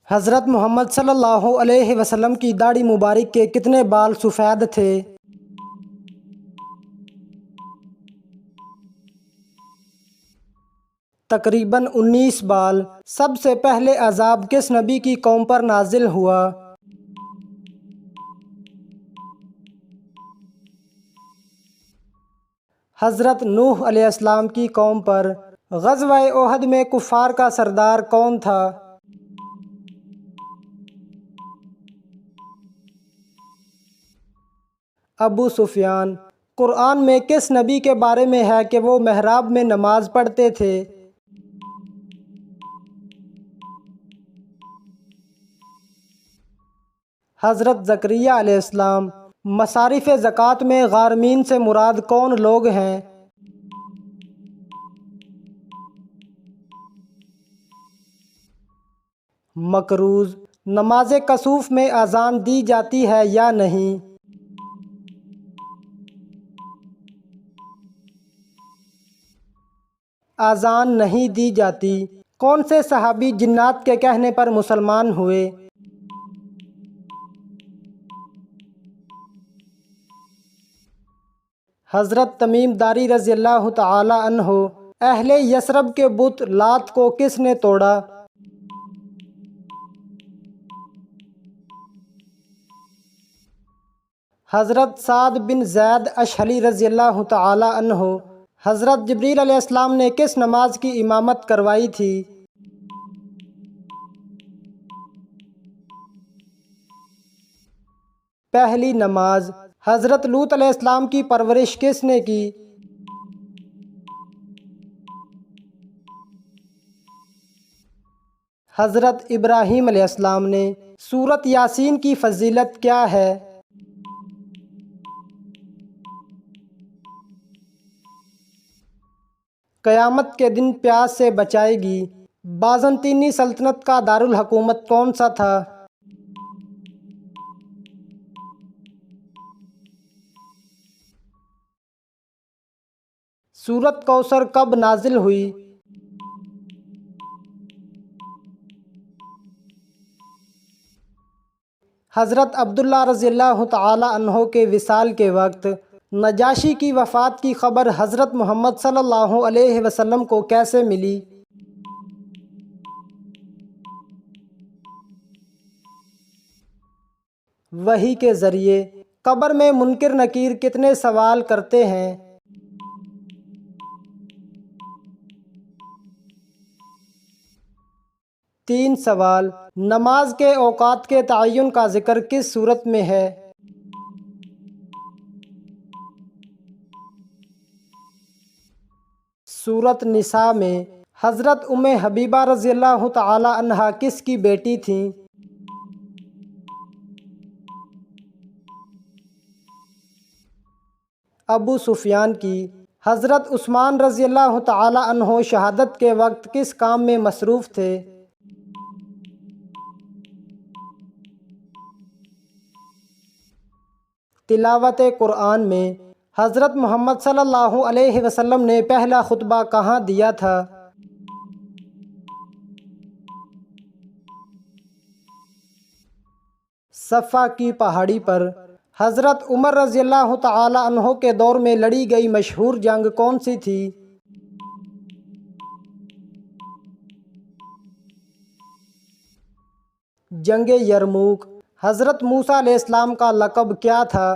حضرت محمد صلی اللہ علیہ وسلم کی داڑھی مبارک کے کتنے بال سفید تھے؟ تقریباً 19 بال۔ سب سے پہلے عذاب کس نبی کی قوم پر نازل ہوا؟ حضرت نوح علیہ السلام کی قوم پر۔ غزوہ احد میں کفار کا سردار کون تھا؟ ابو سفیان۔ قرآن میں کس نبی کے بارے میں ہے کہ وہ محراب میں نماز پڑھتے تھے؟ حضرت زکریا علیہ السلام۔ مصارف زکوٰۃ میں غارمین سے مراد کون لوگ ہیں؟ مقروض۔ نماز کسوف میں اذان دی جاتی ہے یا نہیں؟ اذان نہیں دی جاتی۔ کون سے صحابی جنات کے کہنے پر مسلمان ہوئے؟ حضرت تمیم داری رضی اللہ تعالی عنہ۔ اہل یثرب کے بت لات کو کس نے توڑا؟ حضرت سعد بن زید اشہلی رضی اللہ تعالی عنہ۔ حضرت جبریل علیہ السلام نے کس نماز کی امامت کروائی تھی؟ پہلی نماز۔ حضرت لوط علیہ السلام کی پرورش کس نے کی؟ حضرت ابراہیم علیہ السلام نے۔ سورۃ یاسین کی فضیلت کیا ہے؟ قیامت کے دن پیاس سے بچائے گی۔ بازنطینی سلطنت کا دارالحکومت کون سا تھا؟ سورۃ کوثر کب نازل ہوئی؟ حضرت عبداللہ رضی اللہ تعالی عنہ کے وصال کے وقت نجاشی کی وفات کی خبر حضرت محمد صلی اللہ علیہ وسلم کو کیسے ملی؟ وحی کے ذریعے۔ قبر میں منکر نکیر کتنے سوال کرتے ہیں؟ تین سوال۔ نماز کے اوقات کے تعین کا ذکر کس صورت میں ہے؟ سورۃ نساء میں۔ حضرت ام حبیبہ رضی اللہ تعالی عنہا کس کی بیٹی تھیں؟ ابو سفیان کی۔ حضرت عثمان رضی اللہ تعالی عنہ شہادت کے وقت کس کام میں مصروف تھے؟ تلاوت قرآن میں۔ حضرت محمد صلی اللہ علیہ وسلم نے پہلا خطبہ کہاں دیا تھا؟ صفا کی پہاڑی پر۔ حضرت عمر رضی اللہ تعالی عنہ کے دور میں لڑی گئی مشہور جنگ کون سی تھی؟ جنگ یرموک۔ حضرت موسیٰ علیہ السلام کا لقب کیا تھا؟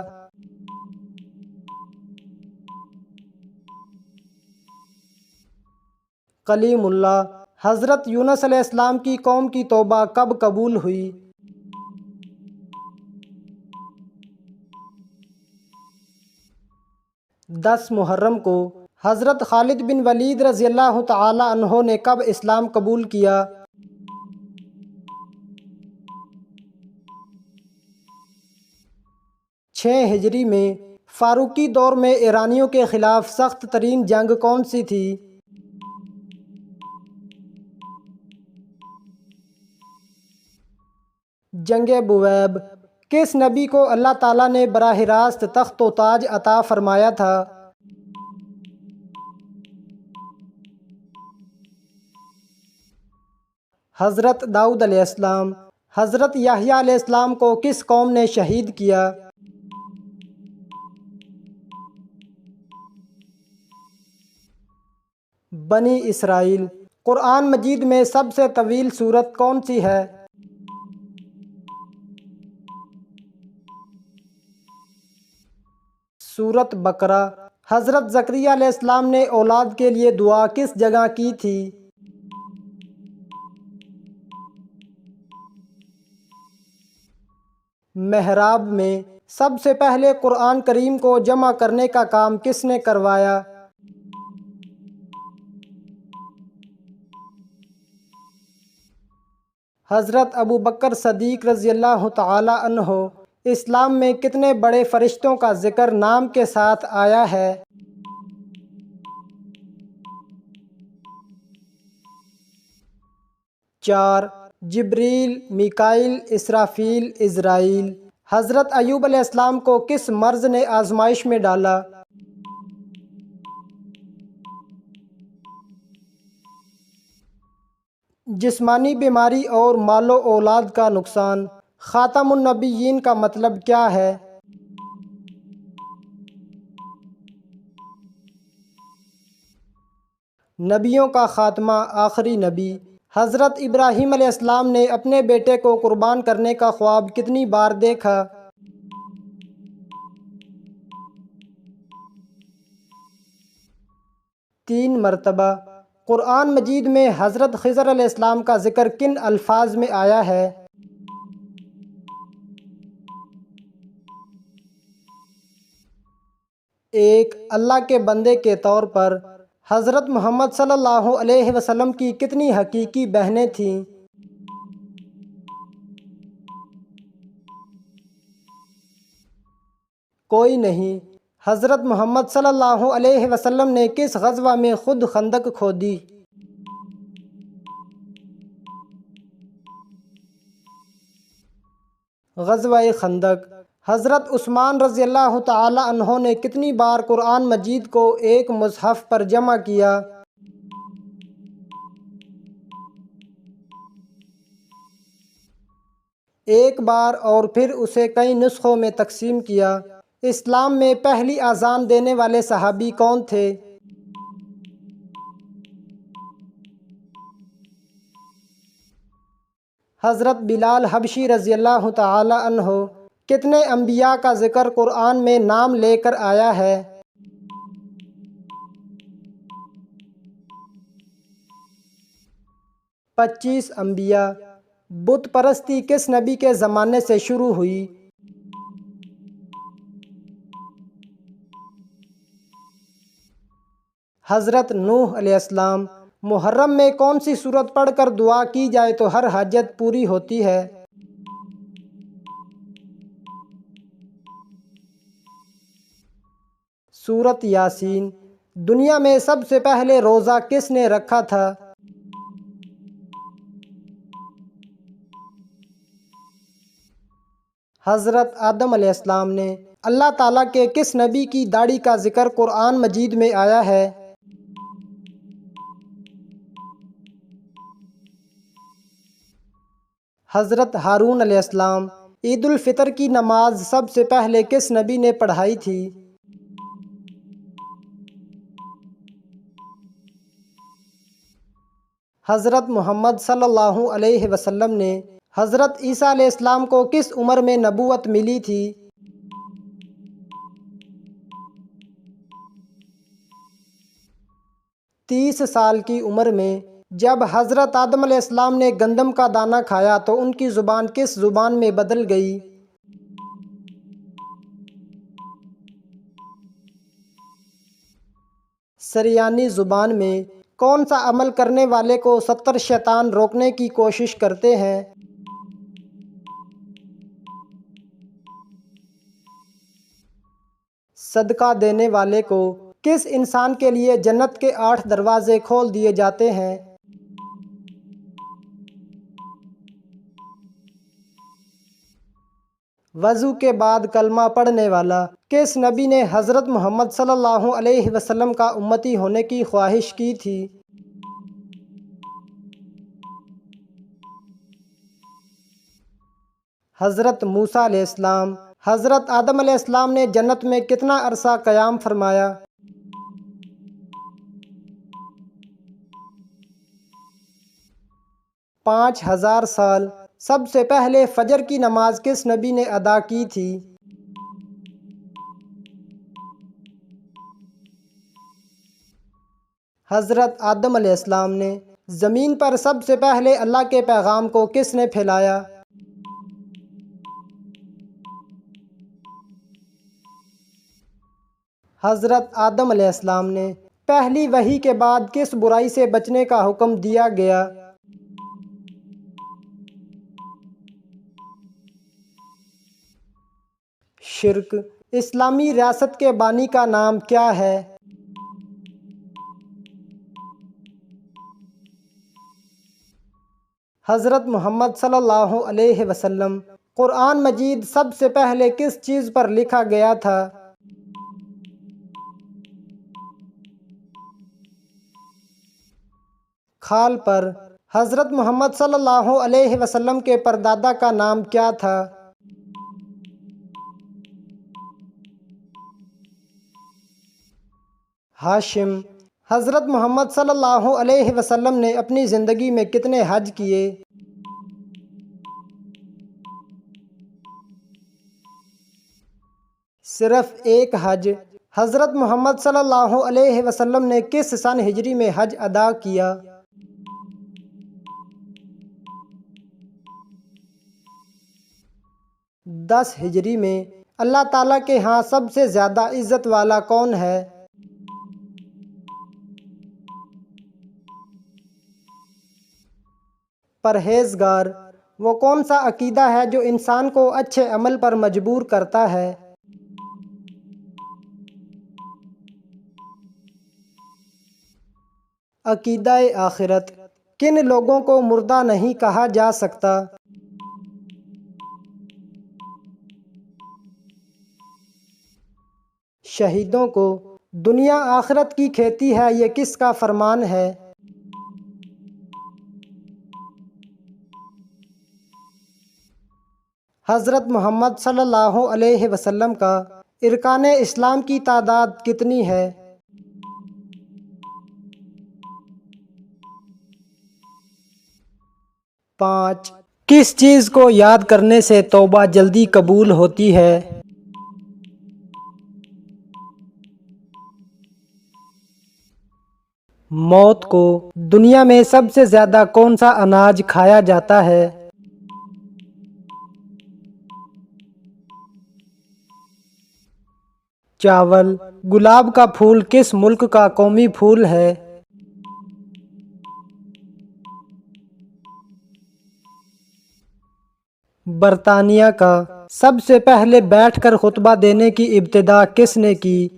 کلیم اللہ۔ حضرت یونس علیہ السلام کی قوم کی توبہ کب قبول ہوئی؟ 10 محرم کو۔ حضرت خالد بن ولید رضی اللہ تعالی عنہ نے کب اسلام قبول کیا؟ 6 ہجری میں۔ فاروقی دور میں ایرانیوں کے خلاف سخت ترین جنگ کون سی تھی؟ جنگ بویب۔ کس نبی کو اللہ تعالیٰ نے براہ راست تخت و تاج عطا فرمایا تھا؟ حضرت داؤد علیہ السلام۔ حضرت یحییٰ علیہ السلام کو کس قوم نے شہید کیا؟ بنی اسرائیل۔ قرآن مجید میں سب سے طویل سورت کون سی ہے؟ سورت بقرہ۔ حضرت زکریا علیہ السلام نے اولاد کے لیے دعا کس جگہ کی تھی؟ محراب میں۔ سب سے پہلے قرآن کریم کو جمع کرنے کا کام کس نے کروایا؟ حضرت ابو بکر صدیق رضی اللہ تعالی عنہ۔ اسلام میں کتنے بڑے فرشتوں کا ذکر نام کے ساتھ آیا ہے؟ 4۔ جبریل، میکائیل، اسرافیل، عزرائیل۔ حضرت ایوب علیہ السلام کو کس مرض نے آزمائش میں ڈالا؟ جسمانی بیماری اور مال و اولاد کا نقصان۔ خاتم النبیین کا مطلب کیا ہے؟ نبیوں کا خاتمہ، آخری نبی۔ حضرت ابراہیم علیہ السلام نے اپنے بیٹے کو قربان کرنے کا خواب کتنی بار دیکھا؟ 3 مرتبہ۔ قرآن مجید میں حضرت خضر علیہ السلام کا ذکر کن الفاظ میں آیا ہے؟ 1۔ اللہ کے بندے کے طور پر۔ حضرت محمد صلی اللہ علیہ وسلم کی کتنی حقیقی بہنیں تھیں؟ 'کوئی نہیں'۔ حضرت محمد صلی اللہ علیہ وسلم نے کس غزوہ میں خود خندق کھودی؟ غزوہ خندق۔ حضرت عثمان رضی اللہ تعالی عنہ نے کتنی بار قرآن مجید کو ایک مصحف پر جمع کیا؟ 1 بار، اور پھر اسے کئی نسخوں میں تقسیم کیا۔ اسلام میں پہلی اذان دینے والے صحابی کون تھے؟ 'حضرت بلال حبشی رضی اللہ تعالی عنہ'۔ کتنے انبیاء کا ذکر قرآن میں نام لے کر آیا ہے؟ 25 انبیاء۔ بت پرستی کس نبی کے زمانے سے شروع ہوئی؟ حضرت نوح علیہ السلام۔ محرم میں کون سی سورت پڑھ کر دعا کی جائے تو ہر حاجت پوری ہوتی ہے؟ سورت یاسین۔ دنیا میں سب سے پہلے روزہ کس نے رکھا تھا؟ حضرت آدم علیہ السلام نے۔ اللہ تعالیٰ کے کس نبی کی داڑھی کا ذکر قرآن مجید میں آیا ہے؟ حضرت ہارون علیہ السلام۔ عید الفطر کی نماز سب سے پہلے کس نبی نے پڑھائی تھی؟ حضرت محمد صلی اللہ علیہ وسلم نے۔ حضرت عیسیٰ علیہ السلام کو کس عمر میں نبوت ملی تھی؟ 30 سال کی عمر میں۔ جب حضرت آدم علیہ السلام نے گندم کا دانہ کھایا تو ان کی زبان کس زبان میں بدل گئی؟ سریانی زبان میں۔ کون سا عمل کرنے والے کو 70 شیطان روکنے کی کوشش کرتے ہیں؟ صدقہ دینے والے کو۔ کس انسان کے لیے جنت کے 8 دروازے کھول دیے جاتے ہیں؟ وضو کے بعد کلمہ پڑھنے والا۔ کس نبی نے حضرت محمد صلی اللہ علیہ وسلم کا امتی ہونے کی خواہش کی تھی؟ حضرت موسیٰ علیہ السلام، حضرت آدم علیہ السلام نے جنت میں کتنا عرصہ قیام فرمایا؟ 5000 سال۔ سب سے پہلے فجر کی نماز کس نبی نے ادا کی تھی؟ حضرت آدم علیہ السلام نے۔ زمین پر سب سے پہلے اللہ کے پیغام کو کس نے پھیلایا؟ حضرت آدم علیہ السلام نے۔ پہلی وحی کے بعد کس برائی سے بچنے کا حکم دیا گیا؟ شرک۔ اسلامی ریاست کے بانی کا نام کیا ہے؟ حضرت محمد صلی اللہ علیہ وسلم۔ قرآن مجید سب سے پہلے کس چیز پر لکھا گیا تھا؟ کھال پر۔ حضرت محمد صلی اللہ علیہ وسلم کے پردادا کا نام کیا تھا؟ ہاشم۔ حضرت محمد صلی اللہ علیہ وسلم نے اپنی زندگی میں کتنے حج کیے؟ صرف ایک حج۔ حضرت محمد صلی اللہ علیہ وسلم نے کس سن ہجری میں حج ادا کیا؟ 10 ہجری میں۔ اللہ تعالیٰ کے ہاں سب سے زیادہ عزت والا کون ہے؟ پرہیزگار۔ وہ کون سا عقیدہ ہے جو انسان کو اچھے عمل پر مجبور کرتا ہے؟ عقیدہ آخرت۔ کن لوگوں کو مردہ نہیں کہا جا سکتا؟ شہیدوں کو۔ دنیا آخرت کی کھیتی ہے، یہ کس کا فرمان ہے؟ حضرت محمد صلی اللہ علیہ وسلم کا۔ ارکان اسلام کی تعداد کتنی ہے؟ 5۔ کس چیز کو یاد کرنے سے توبہ جلدی قبول ہوتی ہے؟ موت کو۔ دنیا میں سب سے زیادہ کون سا اناج کھایا جاتا ہے؟ چاول۔ گلاب کا پھول کس ملک کا قومی پھول ہے؟ برطانیہ کا۔ سب سے پہلے بیٹھ کر خطبہ دینے کی ابتدا کس نے کی؟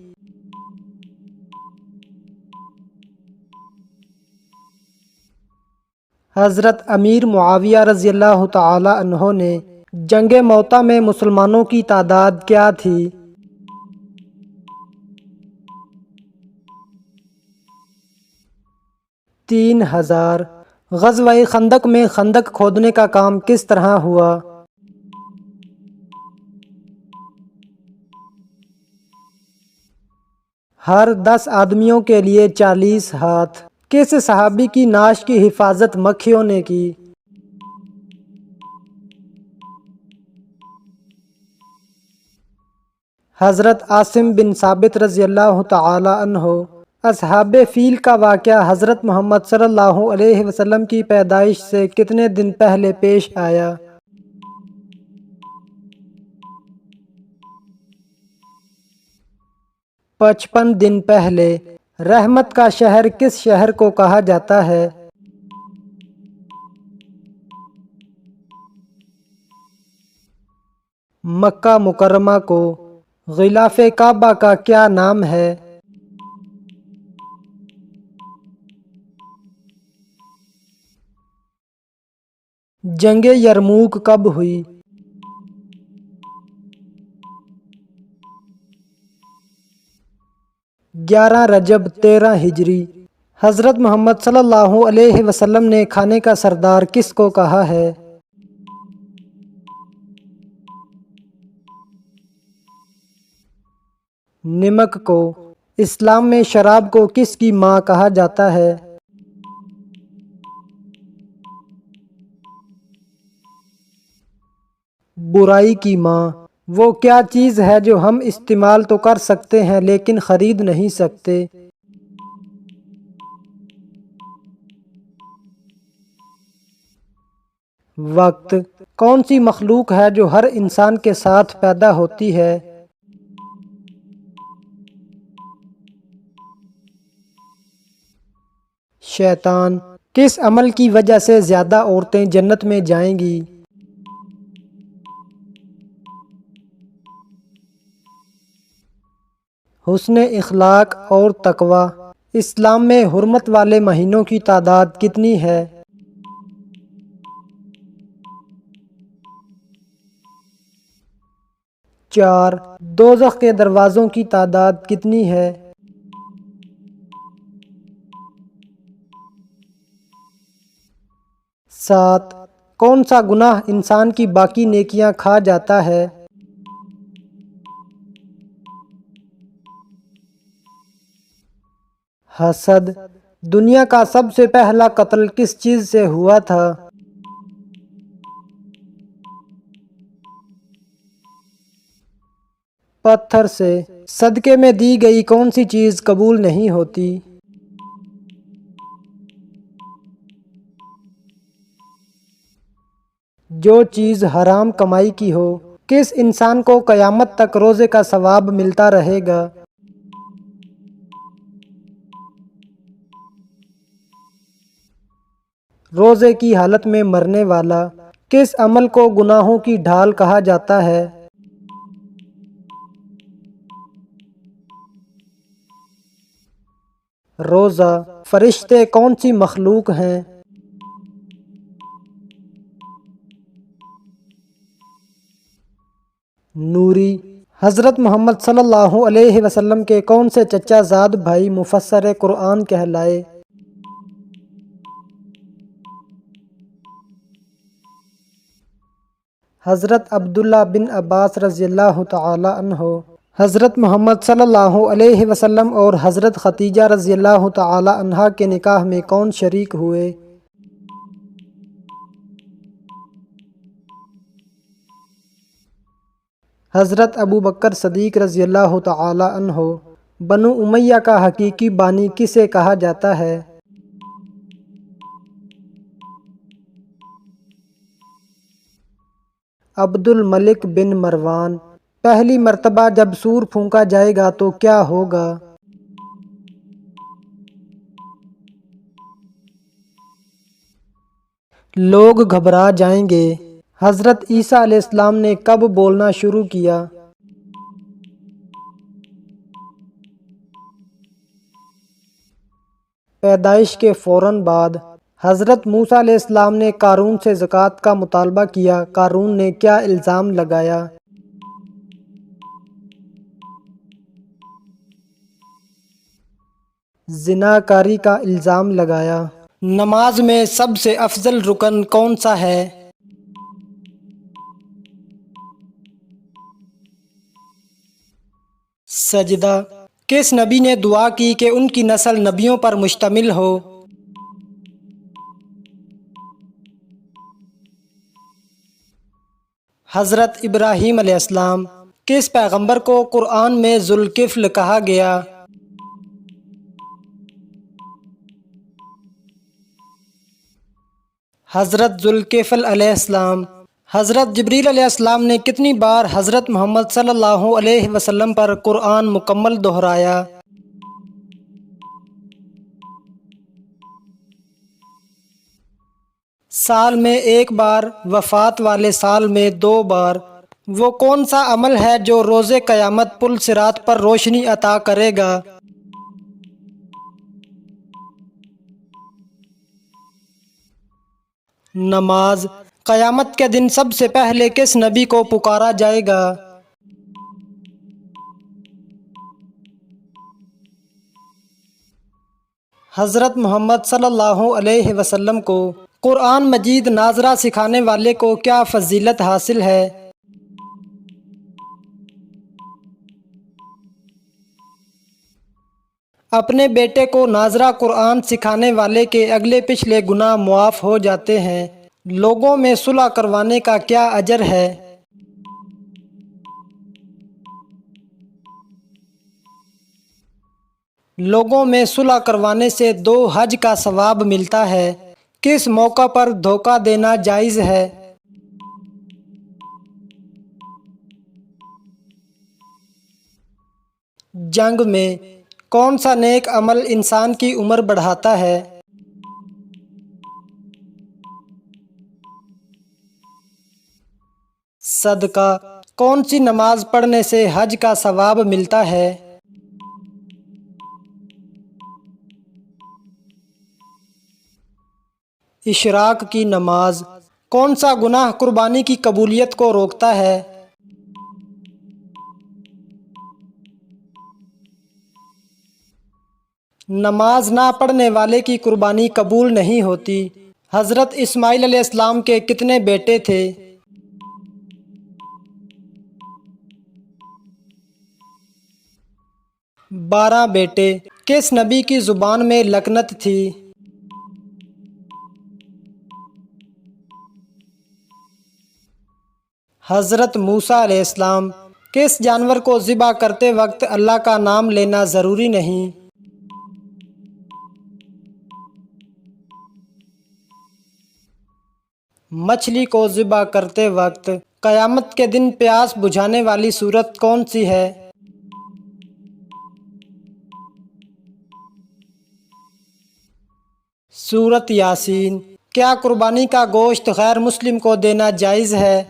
حضرت امیر معاویہ رضی اللہ تعالی عنہ نے۔ جنگ موطا میں مسلمانوں کی تعداد کیا تھی؟ 3000۔ غزوہ خندق میں خندق کھودنے کا کام کس طرح ہوا؟ ہر 10 آدمیوں کے لیے 40 ہاتھ۔ کس صحابی کی نعش کی حفاظت مکھیوں نے کی؟ حضرت عاصم بن ثابت رضی اللہ تعالی عنہ۔ اصحاب فیل کا واقعہ حضرت محمد صلی اللہ علیہ وسلم کی پیدائش سے کتنے دن پہلے پیش آیا؟ 55 دن پہلے۔ رحمت کا شہر کس شہر کو کہا جاتا ہے؟ مکہ مکرمہ کو۔ غلاف کعبہ کا کیا نام ہے؟ جنگ یرموک کب ہوئی؟ 11 رجب 13 ہجری۔ حضرت محمد صلی اللہ علیہ وسلم نے کھانے کا سردار کس کو کہا ہے؟ نمک کو اسلام میں شراب کو کس کی ماں کہا جاتا ہے؟ برائی کی ماں۔ وہ کیا چیز ہے جو ہم استعمال تو کر سکتے ہیں لیکن خرید نہیں سکتے؟ وقت۔ کون سی مخلوق ہے جو ہر انسان کے ساتھ پیدا ہوتی ہے؟ شیطان۔ کس عمل کی وجہ سے زیادہ عورتیں جنت میں جائیں گی؟ حسن اخلاق اور تقوی۔ اسلام میں حرمت والے مہینوں کی تعداد کتنی ہے؟ 4۔ دوزخ کے دروازوں کی تعداد کتنی ہے؟ 7۔ کون سا گناہ انسان کی باقی نیکیاں کھا جاتا ہے؟ حسد۔ دنیا کا سب سے پہلا قتل کس چیز سے ہوا تھا؟ پتھر سے۔ صدقے میں دی گئی کون سی چیز قبول نہیں ہوتی؟ جو چیز حرام کمائی کی ہو۔ کس انسان کو قیامت تک روزے کا ثواب ملتا رہے گا؟ روزے کی حالت میں مرنے والا۔ کس عمل کو گناہوں کی ڈھال کہا جاتا ہے؟ روزہ۔ فرشتے کون سی مخلوق ہیں؟ نوری۔ حضرت محمد صلی اللہ علیہ وسلم کے کون سے چچا زاد بھائی مفسر قرآن کہلائے؟ حضرت عبداللہ بن عباس رضی اللہ تعالی عنہ۔ حضرت محمد صلی اللہ علیہ وسلم اور حضرت ختیجہ رضی اللہ تعالی عنہا کے نکاح میں کون شریک ہوئے؟ حضرت ابوبکر صدیق رضی اللہ تعالی عنہ۔ بنو امیہ کا حقیقی بانی کسے کہا جاتا ہے؟ عبد الملک بن مروان۔ پہلی مرتبہ جب سور پھونکا جائے گا تو کیا ہوگا؟ لوگ گھبرا جائیں گے۔ حضرت عیسیٰ علیہ السلام نے کب بولنا شروع کیا؟ پیدائش کے فوراً بعد۔ حضرت موسیٰ علیہ السلام نے قارون سے زکوٰۃ کا مطالبہ کیا، قارون نے کیا الزام لگایا؟ زنا کاری کا الزام لگایا۔ نماز میں سب سے افضل رکن کون سا ہے؟ سجدہ۔ کس نبی نے دعا کی کہ ان کی نسل نبیوں پر مشتمل ہو؟ حضرت ابراہیم علیہ السلام۔ کس پیغمبر کو قرآن میں ذوالکفل کہا گیا؟ حضرت ذوالکفل علیہ السلام۔ حضرت جبریل علیہ السلام نے کتنی بار حضرت محمد صلی اللہ علیہ وسلم پر قرآن مکمل دہرایا؟ سال میں ایک بار، وفات والے سال میں 2 بار۔ وہ کون سا عمل ہے جو روز قیامت پل صراط پر روشنی عطا کرے گا؟ نماز۔ قیامت کے دن سب سے پہلے کس نبی کو پکارا جائے گا؟ حضرت محمد صلی اللہ علیہ وسلم کو قرآن مجید ناظرہ سکھانے والے کو کیا فضیلت حاصل ہے؟ اپنے بیٹے کو ناظرہ قرآن سکھانے والے کے اگلے پچھلے گناہ معاف ہو جاتے ہیں۔ لوگوں میں صلح کروانے کا کیا اجر ہے؟ لوگوں میں صلح کروانے سے 2 حج کا ثواب ملتا ہے۔ کس موقع پر دھوکہ دینا جائز ہے؟ جنگ میں کون سا نیک عمل انسان کی عمر بڑھاتا ہے؟ صدقہ۔ کون سی نماز پڑھنے سے حج کا ثواب ملتا ہے؟ اشراق کی نماز۔ کون سا گناہ قربانی کی قبولیت کو روکتا ہے؟ نماز نہ پڑھنے والے کی قربانی قبول نہیں ہوتی۔ حضرت اسماعیل علیہ السلام کے کتنے بیٹے تھے؟ 12 بیٹے۔ کس نبی کی زبان میں لکنت تھی؟ حضرت موسیٰ علیہ السلام۔ کس جانور کو ذبح کرتے وقت اللہ کا نام لینا ضروری نہیں؟ مچھلی کو ذبح کرتے وقت قیامت کے دن پیاس بجھانے والی سورت کون سی ہے؟ سورت یاسین۔ کیا قربانی کا گوشت غیر مسلم کو دینا جائز ہے؟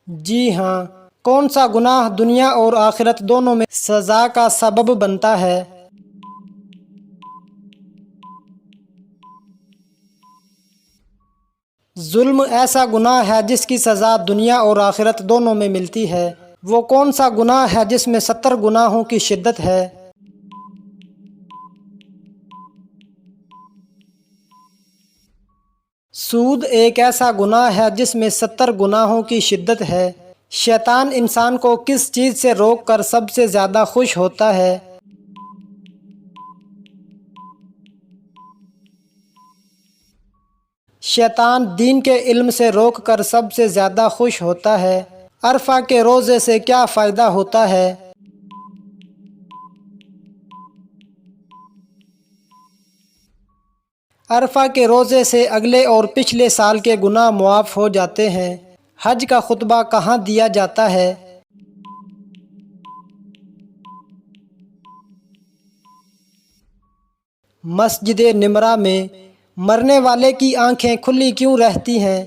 جی ہاں۔ کون سا گناہ دنیا اور آخرت دونوں میں سزا کا سبب بنتا ہے؟ ظلم ایسا گناہ ہے جس کی سزا دنیا اور آخرت دونوں میں ملتی ہے۔ وہ کون سا گناہ ہے جس میں 70 گناہوں کی شدت ہے؟ سود ایک ایسا گناہ ہے جس میں 70 گناہوں کی شدت ہے۔ شیطان انسان کو کس چیز سے روک کر سب سے زیادہ خوش ہوتا ہے؟ شیطان دین کے علم سے روک کر سب سے زیادہ خوش ہوتا ہے۔ عرفہ کے روزے سے کیا فائدہ ہوتا ہے؟ عرفہ کے روزے سے اگلے اور پچھلے سال کے گناہ معاف ہو جاتے ہیں۔ حج کا خطبہ کہاں دیا جاتا ہے؟ مسجد نمرہ میں۔ مرنے والے کی آنکھیں کھلی کیوں رہتی ہیں؟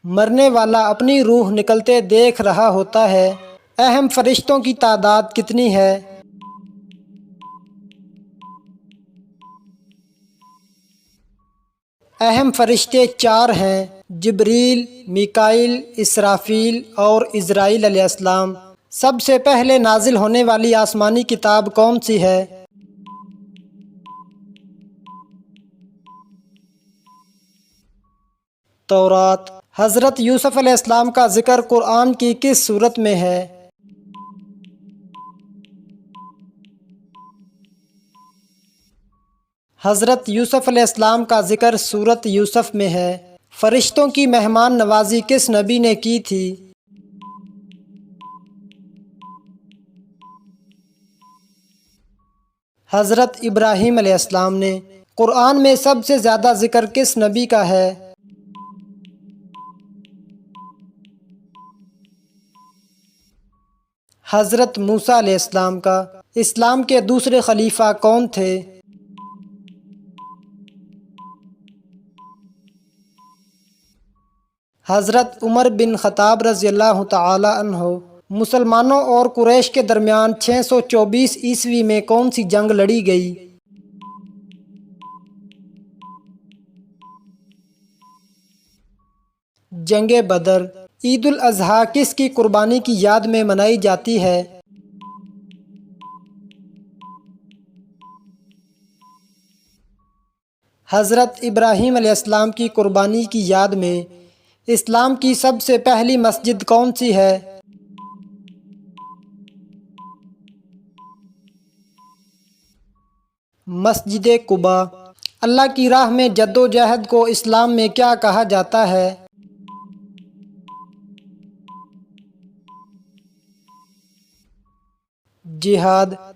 مرنے والا اپنی روح نکلتے دیکھ رہا ہوتا ہے۔ اہم فرشتوں کی تعداد کتنی ہے؟ اہم فرشتے 4 ہیں: جبریل، میکائیل، اسرافیل اور عزرائیل علیہ السلام۔ سب سے پہلے نازل ہونے والی آسمانی کتاب کون سی ہے؟ تورات۔ حضرت یوسف علیہ السلام کا ذکر قرآن کی کس سورت میں ہے؟ حضرت یوسف علیہ السلام کا ذکر سورت یوسف میں ہے۔ فرشتوں کی مہمان نوازی کس نبی نے کی تھی؟ حضرت ابراہیم علیہ السلام نے۔ قرآن میں سب سے زیادہ ذکر کس نبی کا ہے؟ حضرت موسیٰ علیہ السلام کا۔ اسلام کے دوسرے خلیفہ کون تھے؟ حضرت عمر بن خطاب رضی اللہ تعالی عنہ۔ مسلمانوں اور قریش کے درمیان 624 عیسوی میں کون سی جنگ لڑی گئی؟ جنگ بدر۔ عید الاضحیٰ کس کی قربانی کی یاد میں منائی جاتی ہے؟ حضرت ابراہیم علیہ السلام کی قربانی کی یاد میں اسلام کی سب سے پہلی مسجد کون سی ہے؟ مسجد قباء۔ اللہ کی راہ میں جدوجہد کو اسلام میں کیا کہا جاتا ہے؟ جہاد۔